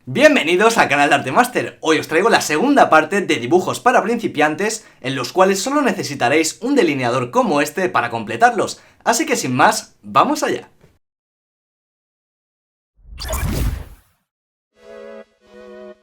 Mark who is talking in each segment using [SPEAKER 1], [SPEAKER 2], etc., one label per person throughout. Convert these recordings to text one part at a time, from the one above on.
[SPEAKER 1] Bienvenidos al canal de Artemaster. Hoy os traigo la segunda parte de dibujos para principiantes, en los cuales solo necesitaréis un delineador como este para completarlos. Así que sin más, ¡vamos allá!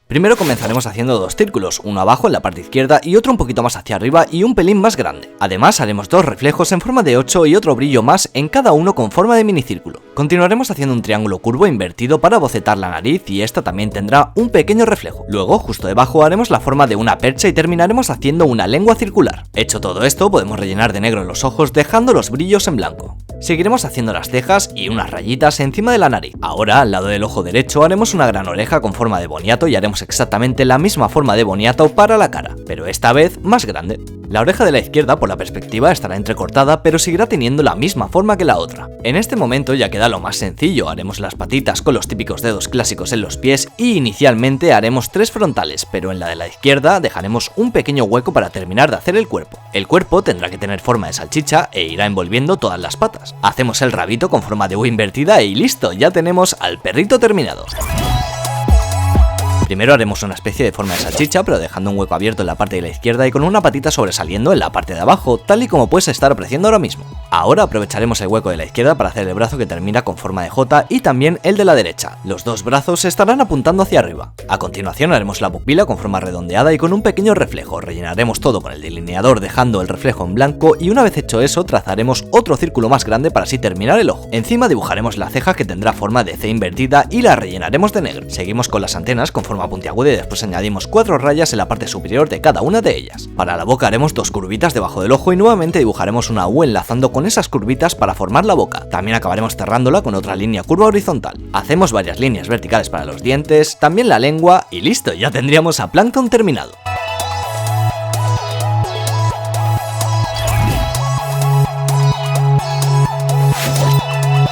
[SPEAKER 1] Primero comenzaremos haciendo dos círculos, uno abajo en la parte izquierda y otro un poquito más hacia arriba y un pelín más grande. Además haremos dos reflejos en forma de 8 y otro brillo más en cada uno con forma de minicírculo. Continuaremos haciendo un triángulo curvo invertido para bocetar la nariz y esta también tendrá un pequeño reflejo. Luego, justo debajo haremos la forma de una percha y terminaremos haciendo una lengua circular. Hecho todo esto, podemos rellenar de negro los ojos dejando los brillos en blanco. Seguiremos haciendo las cejas y unas rayitas encima de la nariz. Ahora, al lado del ojo derecho haremos una gran oreja con forma de boniato y haremos exactamente la misma forma de boniato para la cara, pero esta vez más grande. La oreja de la izquierda por la perspectiva estará entrecortada, pero seguirá teniendo la misma forma que la otra. En este momento ya queda lo más sencillo, haremos las patitas con los típicos dedos clásicos en los pies y inicialmente haremos tres frontales, pero en la de la izquierda dejaremos un pequeño hueco para terminar de hacer el cuerpo. El cuerpo tendrá que tener forma de salchicha e irá envolviendo todas las patas. Hacemos el rabito con forma de U invertida y listo, ya tenemos al perrito terminado. Primero haremos una especie de forma de salchicha, pero dejando un hueco abierto en la parte de la izquierda y con una patita sobresaliendo en la parte de abajo, tal y como puedes estar apreciando ahora mismo. Ahora aprovecharemos el hueco de la izquierda para hacer el brazo que termina con forma de J y también el de la derecha. Los dos brazos estarán apuntando hacia arriba. A continuación haremos la pupila con forma redondeada y con un pequeño reflejo. Rellenaremos todo con el delineador dejando el reflejo en blanco y una vez hecho eso trazaremos otro círculo más grande para así terminar el ojo. Encima dibujaremos la ceja que tendrá forma de C invertida y la rellenaremos de negro. Seguimos con las antenas con forma puntiaguda y después añadimos 4 rayas en la parte superior de cada una de ellas. Para la boca haremos dos curvitas debajo del ojo y nuevamente dibujaremos una U enlazando con esas curvitas para formar la boca. También acabaremos cerrándola con otra línea curva horizontal. Hacemos varias líneas verticales para los dientes, también la lengua y listo, ya tendríamos a Plankton terminado.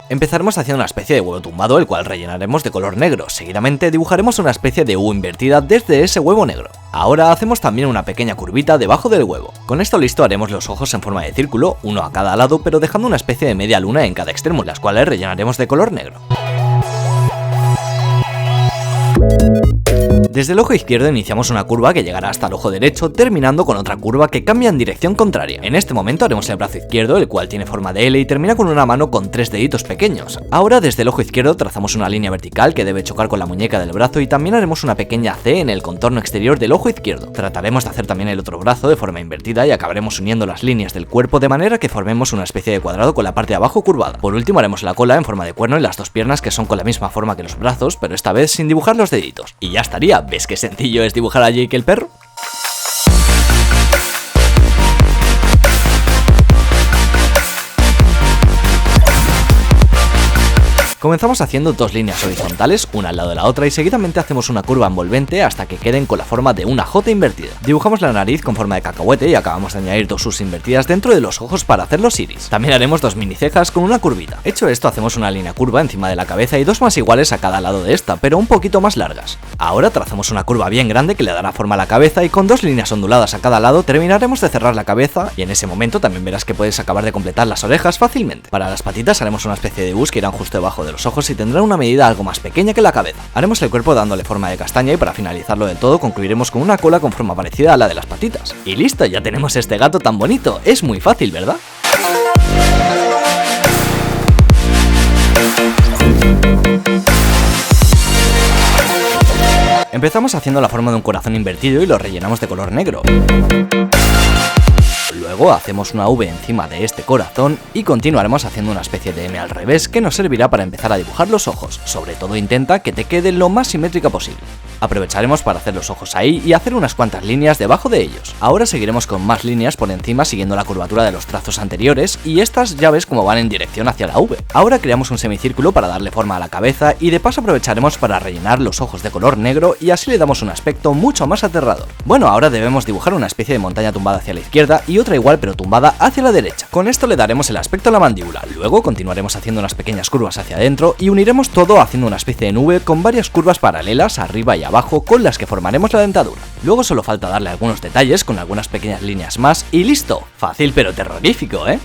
[SPEAKER 1] Empezaremos haciendo una especie de huevo tumbado, el cual rellenaremos de color negro. Seguidamente dibujaremos una especie de U invertida desde ese huevo negro. Ahora hacemos también una pequeña curvita debajo del huevo. Con esto listo haremos los ojos en forma de círculo, uno a cada lado, pero dejando una especie de media luna en cada extremo, las cuales rellenaremos de color negro. Desde el ojo izquierdo iniciamos una curva que llegará hasta el ojo derecho, terminando con otra curva que cambia en dirección contraria. En este momento haremos el brazo izquierdo, el cual tiene forma de L y termina con una mano con 3 deditos pequeños. Ahora desde el ojo izquierdo trazamos una línea vertical que debe chocar con la muñeca del brazo y también haremos una pequeña C en el contorno exterior del ojo izquierdo. Trataremos de hacer también el otro brazo de forma invertida y acabaremos uniendo las líneas del cuerpo de manera que formemos una especie de cuadrado con la parte de abajo curvada. Por último haremos la cola en forma de cuerno y las dos piernas que son con la misma forma que los brazos, pero esta vez sin dibujar los deditos. Y ya estaría, ¿ves qué sencillo es dibujar a Jake el perro? Comenzamos haciendo dos líneas horizontales, una al lado de la otra y seguidamente hacemos una curva envolvente hasta que queden con la forma de una J invertida. Dibujamos la nariz con forma de cacahuete y acabamos de añadir dos U's invertidas dentro de los ojos para hacer los iris. También haremos dos mini cejas con una curvita. Hecho esto hacemos una línea curva encima de la cabeza y dos más iguales a cada lado de esta, pero un poquito más largas. Ahora trazamos una curva bien grande que le dará forma a la cabeza y con dos líneas onduladas a cada lado terminaremos de cerrar la cabeza y en ese momento también verás que puedes acabar de completar las orejas fácilmente. Para las patitas haremos una especie de U's que irán justo debajo de los ojos y tendrán una medida algo más pequeña que la cabeza. Haremos el cuerpo dándole forma de castaña y para finalizarlo del todo concluiremos con una cola con forma parecida a la de las patitas. Y listo, ya tenemos este gato tan bonito. Es muy fácil, ¿verdad? Empezamos haciendo la forma de un corazón invertido y lo rellenamos de color negro. Luego hacemos una V encima de este corazón y continuaremos haciendo una especie de M al revés que nos servirá para empezar a dibujar los ojos. Sobre todo intenta que te quede lo más simétrica posible. Aprovecharemos para hacer los ojos ahí y hacer unas cuantas líneas debajo de ellos. Ahora seguiremos con más líneas por encima siguiendo la curvatura de los trazos anteriores y estas ya ves cómo van en dirección hacia la V. Ahora creamos un semicírculo para darle forma a la cabeza y de paso aprovecharemos para rellenar los ojos de color negro y así le damos un aspecto mucho más aterrador. Bueno, ahora debemos dibujar una especie de montaña tumbada hacia la izquierda y otra igual pero tumbada hacia la derecha. Con esto le daremos el aspecto a la mandíbula. Luego continuaremos haciendo unas pequeñas curvas hacia adentro y uniremos todo haciendo una especie de nube con varias curvas paralelas arriba y abajo con las que formaremos la dentadura. Luego solo falta darle algunos detalles con algunas pequeñas líneas más y listo. Fácil pero terrorífico, ¿eh?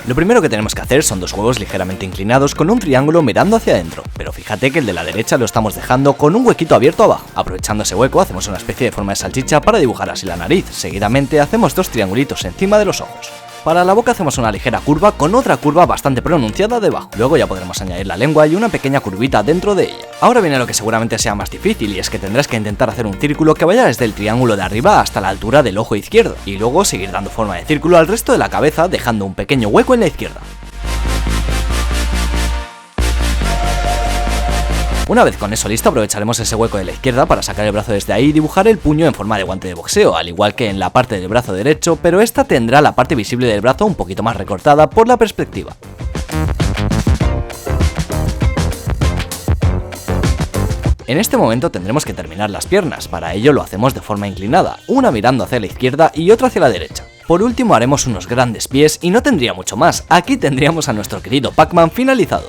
[SPEAKER 1] Lo primero que tenemos que hacer son dos huevos ligeramente inclinados con un triángulo mirando hacia adentro, pero fíjate que el de la derecha lo estamos dejando con un huequito abierto abajo. Aprovechando ese hueco hacemos una especie de forma de salchicha para dibujar así la nariz. Seguidamente hacemos dos triangulitos encima de los ojos. Para la boca hacemos una ligera curva con otra curva bastante pronunciada debajo. Luego ya podremos añadir la lengua y una pequeña curvita dentro de ella. Ahora viene lo que seguramente sea más difícil, y es que tendrás que intentar hacer un círculo que vaya desde el triángulo de arriba hasta la altura del ojo izquierdo, y luego seguir dando forma de círculo al resto de la cabeza dejando un pequeño hueco en la izquierda. Una vez con eso listo, aprovecharemos ese hueco de la izquierda para sacar el brazo desde ahí y dibujar el puño en forma de guante de boxeo, al igual que en la parte del brazo derecho, pero esta tendrá la parte visible del brazo un poquito más recortada por la perspectiva. En este momento tendremos que terminar las piernas, para ello lo hacemos de forma inclinada, una mirando hacia la izquierda y otra hacia la derecha. Por último haremos unos grandes pies y no tendría mucho más, aquí tendríamos a nuestro querido Pac-Man finalizado.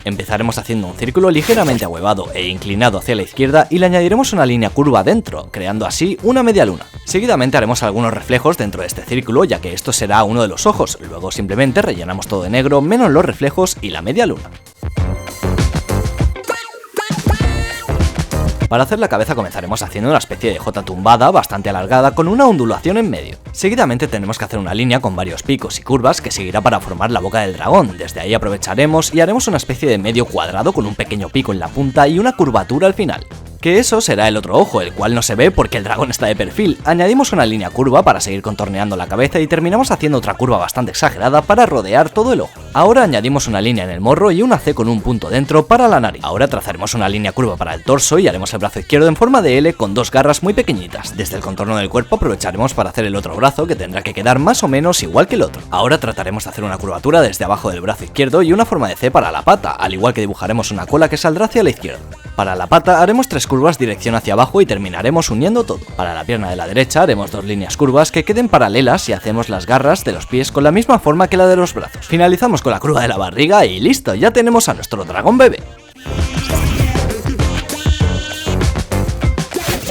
[SPEAKER 1] Empezaremos haciendo un círculo ligeramente ahuevado e inclinado hacia la izquierda y le añadiremos una línea curva dentro, creando así una media luna. Seguidamente haremos algunos reflejos dentro de este círculo, ya que esto será uno de los ojos, luego simplemente rellenamos todo de negro menos los reflejos y la media luna. Para hacer la cabeza comenzaremos haciendo una especie de J tumbada bastante alargada con una ondulación en medio. Seguidamente tendremos que hacer una línea con varios picos y curvas que seguirá para formar la boca del dragón. Desde ahí aprovecharemos y haremos una especie de medio cuadrado con un pequeño pico en la punta y una curvatura al final. Que eso será el otro ojo, el cual no se ve porque el dragón está de perfil. Añadimos una línea curva para seguir contorneando la cabeza y terminamos haciendo otra curva bastante exagerada para rodear todo el ojo. Ahora añadimos una línea en el morro y una C con un punto dentro para la nariz. Ahora trazaremos una línea curva para el torso y haremos el brazo izquierdo en forma de L con dos garras muy pequeñitas. Desde el contorno del cuerpo aprovecharemos para hacer el otro brazo, que tendrá que quedar más o menos igual que el otro. Ahora trataremos de hacer una curvatura desde abajo del brazo izquierdo y una forma de C para la pata, al igual que dibujaremos una cola que saldrá hacia la izquierda. Para la pata haremos tres curvas dirección hacia abajo y terminaremos uniendo todo. Para la pierna de la derecha haremos dos líneas curvas que queden paralelas y hacemos las garras de los pies con la misma forma que la de los brazos. Finalizamos con la curva de la barriga y listo, ya tenemos a nuestro dragón bebé.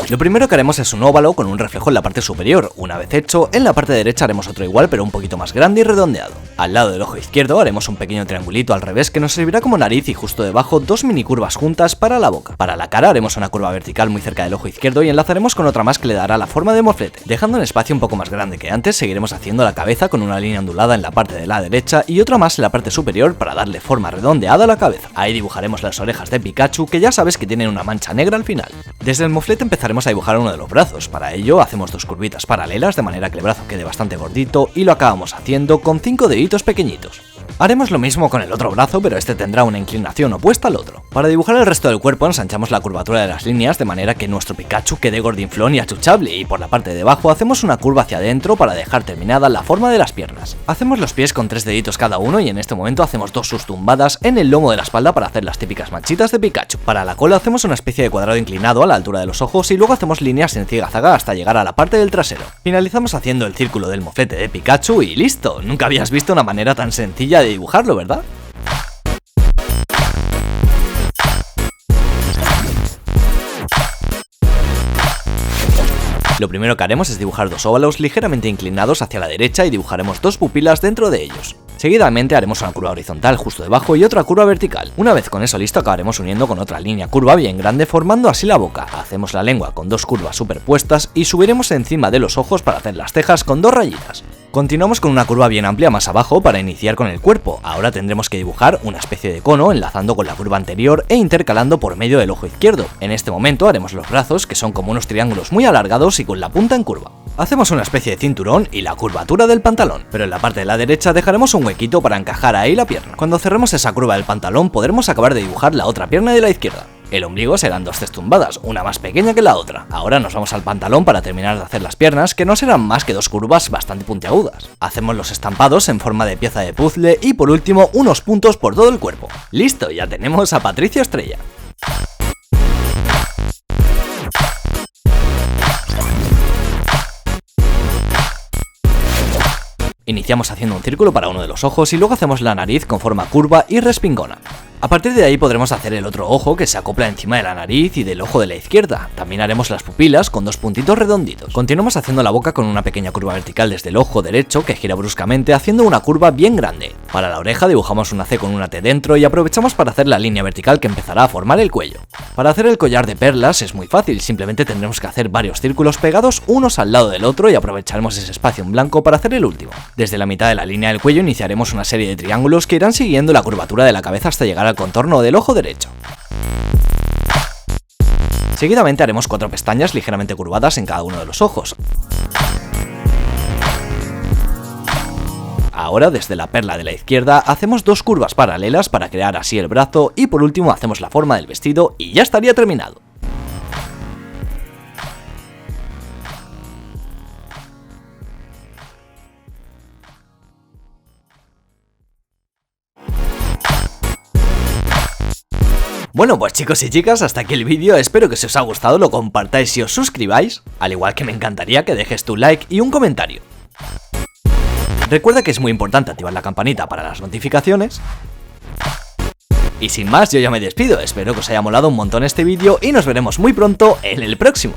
[SPEAKER 1] Lo primero que haremos es un óvalo con un reflejo en la parte superior. Una vez hecho, en la parte derecha haremos otro igual pero un poquito más grande y redondeado. Al lado del ojo izquierdo haremos un pequeño triangulito al revés que nos servirá como nariz y justo debajo dos mini curvas juntas para la boca. Para la cara haremos una curva vertical muy cerca del ojo izquierdo y enlazaremos con otra más que le dará la forma de moflete. Dejando un espacio un poco más grande que antes, seguiremos haciendo la cabeza con una línea ondulada en la parte de la derecha y otra más en la parte superior para darle forma redondeada a la cabeza. Ahí dibujaremos las orejas de Pikachu, que ya sabes que tienen una mancha negra al final. Desde el moflete empezaremos a dibujar uno de los brazos. Para ello hacemos dos curvitas paralelas de manera que el brazo quede bastante gordito y lo acabamos haciendo con 5 deditos pequeñitos. Haremos lo mismo con el otro brazo, pero este tendrá una inclinación opuesta al otro. Para dibujar el resto del cuerpo ensanchamos la curvatura de las líneas de manera que nuestro Pikachu quede gordinflón y achuchable, y por la parte de abajo hacemos una curva hacia adentro para dejar terminada la forma de las piernas. Hacemos los pies con 3 deditos cada uno y en este momento hacemos dos tumbadas en el lomo de la espalda para hacer las típicas manchitas de Pikachu. Para la cola hacemos una especie de cuadrado inclinado a la altura de los ojos y luego hacemos líneas en ziga-zaga hasta llegar a la parte del trasero. Finalizamos haciendo el círculo del moflete de Pikachu y listo. Nunca habías visto una manera tan sencilla de dibujarlo, ¿verdad? Lo primero que haremos es dibujar dos óvalos ligeramente inclinados hacia la derecha y dibujaremos dos pupilas dentro de ellos. Seguidamente haremos una curva horizontal justo debajo y otra curva vertical. Una vez con eso listo acabaremos uniendo con otra línea curva bien grande formando así la boca. Hacemos la lengua con dos curvas superpuestas y subiremos encima de los ojos para hacer las cejas con dos rayitas. Continuamos con una curva bien amplia más abajo para iniciar con el cuerpo. Ahora tendremos que dibujar una especie de cono enlazando con la curva anterior e intercalando por medio del ojo izquierdo. En este momento haremos los brazos, que son como unos triángulos muy alargados y con la punta en curva. Hacemos una especie de cinturón y la curvatura del pantalón, pero en la parte de la derecha dejaremos un huequito para encajar ahí la pierna. Cuando cerremos esa curva del pantalón podremos acabar de dibujar la otra pierna de la izquierda. El ombligo serán dos tumbadas, una más pequeña que la otra. Ahora nos vamos al pantalón para terminar de hacer las piernas, que no serán más que dos curvas bastante puntiagudas. Hacemos los estampados en forma de pieza de puzzle y por último unos puntos por todo el cuerpo. ¡Listo! Ya tenemos a Patricio Estrella. Iniciamos haciendo un círculo para uno de los ojos y luego hacemos la nariz con forma curva y respingona. A partir de ahí podremos hacer el otro ojo que se acopla encima de la nariz y del ojo de la izquierda. También haremos las pupilas con 2 puntitos redonditos. Continuamos haciendo la boca con una pequeña curva vertical desde el ojo derecho que gira bruscamente haciendo una curva bien grande. Para la oreja dibujamos una C con una T dentro y aprovechamos para hacer la línea vertical que empezará a formar el cuello. Para hacer el collar de perlas es muy fácil, simplemente tendremos que hacer varios círculos pegados unos al lado del otro y aprovecharemos ese espacio en blanco para hacer el último. Desde la mitad de la línea del cuello iniciaremos una serie de triángulos que irán siguiendo la curvatura de la cabeza hasta llegar al contorno del ojo derecho. Seguidamente haremos 4 pestañas ligeramente curvadas en cada uno de los ojos. Ahora desde la perla de la izquierda hacemos 2 curvas paralelas para crear así el brazo y por último hacemos la forma del vestido y ya estaría terminado. Bueno, pues chicos y chicas, hasta aquí el vídeo, espero que si os ha gustado lo compartáis y os suscribáis, al igual que me encantaría que dejes tu like y un comentario. Recuerda que es muy importante activar la campanita para las notificaciones. Y sin más, yo ya me despido, espero que os haya molado un montón este vídeo y nos veremos muy pronto en el próximo.